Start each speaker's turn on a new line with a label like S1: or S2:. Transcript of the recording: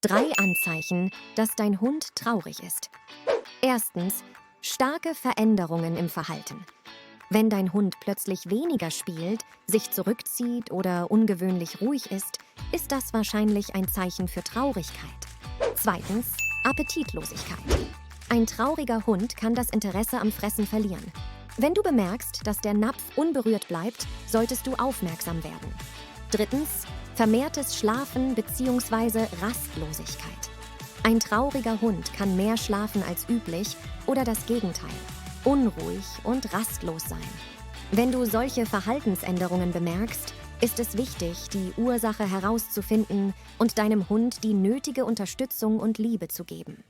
S1: 3 Anzeichen, dass dein Hund traurig ist. Erstens, starke Veränderungen im Verhalten. Wenn dein Hund plötzlich weniger spielt, sich zurückzieht oder ungewöhnlich ruhig ist das wahrscheinlich ein Zeichen für Traurigkeit. Zweitens, Appetitlosigkeit. Ein trauriger Hund kann das Interesse am Fressen verlieren. Wenn du bemerkst, dass der Napf unberührt bleibt, solltest du aufmerksam werden. Drittens, vermehrtes Schlafen bzw. Rastlosigkeit. Ein trauriger Hund kann mehr schlafen als üblich oder das Gegenteil, unruhig und rastlos sein. Wenn du solche Verhaltensänderungen bemerkst, ist es wichtig, die Ursache herauszufinden und deinem Hund die nötige Unterstützung und Liebe zu geben.